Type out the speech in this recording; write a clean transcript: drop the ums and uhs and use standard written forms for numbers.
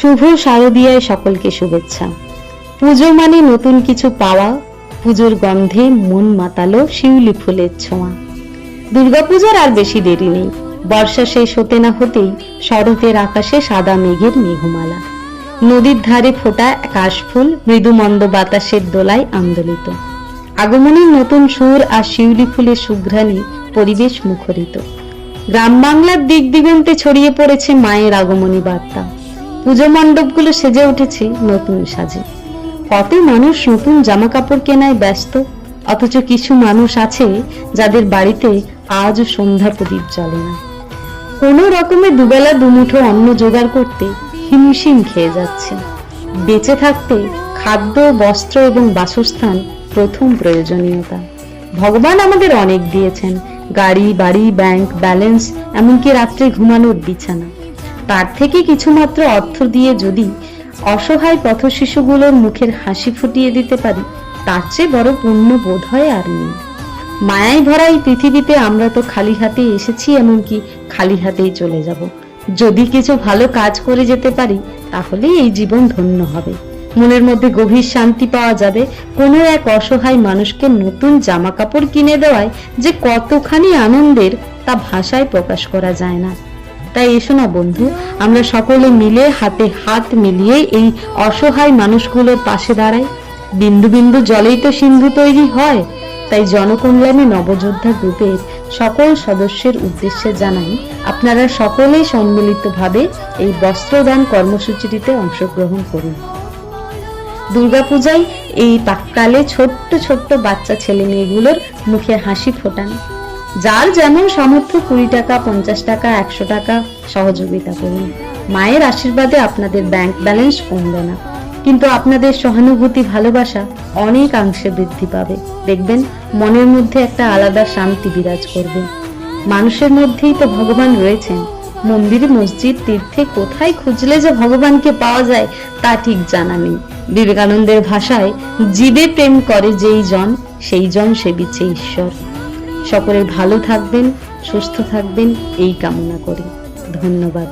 শুভ শারদীয়ায় সকলকে শুভেচ্ছা। পুজো মানে নতুন কিছু পাওয়া, পুজোর গন্ধে মন মাতালো শিউলি ফুলের ছোঁয়া। দুর্গাপূজার আর বেশি দেরি নেই। বর্ষা শেষ হতে না হতেই শরতের আকাশে সাদা মেঘের মেঘমালা, নদীর ধারে ফোটা কাশফুল মৃদুমন্দ বাতাসের দোলায় আন্দোলিত। আগমনের নতুন সুর আর শিউলি ফুলের সুঘ্রাণে পরিবেশ মুখরিত। গ্রাম বাংলার দিক দিগন্তে ছড়িয়ে পড়েছে মায়ের আগমনী বার্তা। পুজো মণ্ডপগুলো সেজে উঠেছে নতুন সাজে। কত মানুষ নতুন জামা কাপড় কেনায় ব্যস্ত, অথচ কিছু মানুষ আছে যাদের বাড়িতে আজও সন্ধ্যা প্রদীপ জ্বলে না। কোনো রকমে দুবেলা দুমুঠো অন্ন জোগাড় করতে হিমশিম খেয়ে যাচ্ছে। বেঁচে থাকতে খাদ্য, বস্ত্র এবং বাসস্থান প্রথম প্রয়োজনীয়তা। ভগবান আমাদের অনেক দিয়েছেন, গাড়ি, বাড়ি, ব্যাংক ব্যালেন্স, এমনকি রাত্রে ঘুমানোর বিছানা। তার থেকে কিছুমাত্র অর্থ দিয়ে যদি অসহায় পথশিশুগুলোর মুখের হাসি ফুটিয়ে দিতে পারি, তার চেয়ে বড় পুণ্য বোধ হয় আর নেই। মায়ায় ভরা এই পৃথিবীতে আমরা তো খালি হাতে এসেছি, এমনকি খালি হাতেই চলে যাব। যদি কিছু ভালো কাজ করে যেতে পারি, তাহলে এই জীবন ধন্য হবে। মনের মধ্যে গভীর শান্তি পাওয়া যাবে। কোনো এক অসহায় মানুষকে নতুন জামা কাপড় কিনে দেওয়ায় যে কতখানি আনন্দের, তা ভাষায় প্রকাশ করা যায় না। তাই এসো না বন্ধু, আমরা সকলে মিলে হাতে হাত মিলিয়ে এই অসহায় মানুষগুলোর পাশে দাঁড়াই। বিন্দু বিন্দু জলেই তো সিন্ধু তৈরি হয়। তাই জনকল্যাণী নবযোদ্ধা গ্রুপের সকল সদস্যের উদ্দেশ্যে জানাই, আপনারা সকলেই সম্মিলিতভাবে এই বস্ত্রদান কর্মসূচিটিতে অংশগ্রহণ করুন। দুর্গাপূজায় এই প্রাক্কালে ছোট্ট ছোট্ট বাচ্চা ছেলে মেয়েগুলোর মুখে হাসি ফোটান। যার যেমন সামর্থ্য 20 টাকা, 50 টাকা, 100 টাকা সহযোগিতা করুন। মায়ের আশীর্বাদে আপনাদের ব্যাংক ব্যালেন্স কমবে না, কিন্তু আপনাদের সহানুভূতি, ভালোবাসা অনেকাংশে বৃদ্ধি পাবে। দেখবেন মনের মধ্যে একটা আলাদা শান্তি বিরাজ করবে। মানুষের মধ্যেই তো ভগবান রয়েছেন। মন্দির, মসজিদ, তীর্থে কোথায় খুঁজলে যে ভগবানকে পাওয়া যায় তা ঠিক জানা নেই। বিবেকানন্দের ভাষায়, জীবে প্রেম করে যেই জন, সেই জন সেবিছে ঈশ্বর। সকলে ভালো থাকবেন, সুস্থ থাকবেন এই কামনা করি। ধন্যবাদ।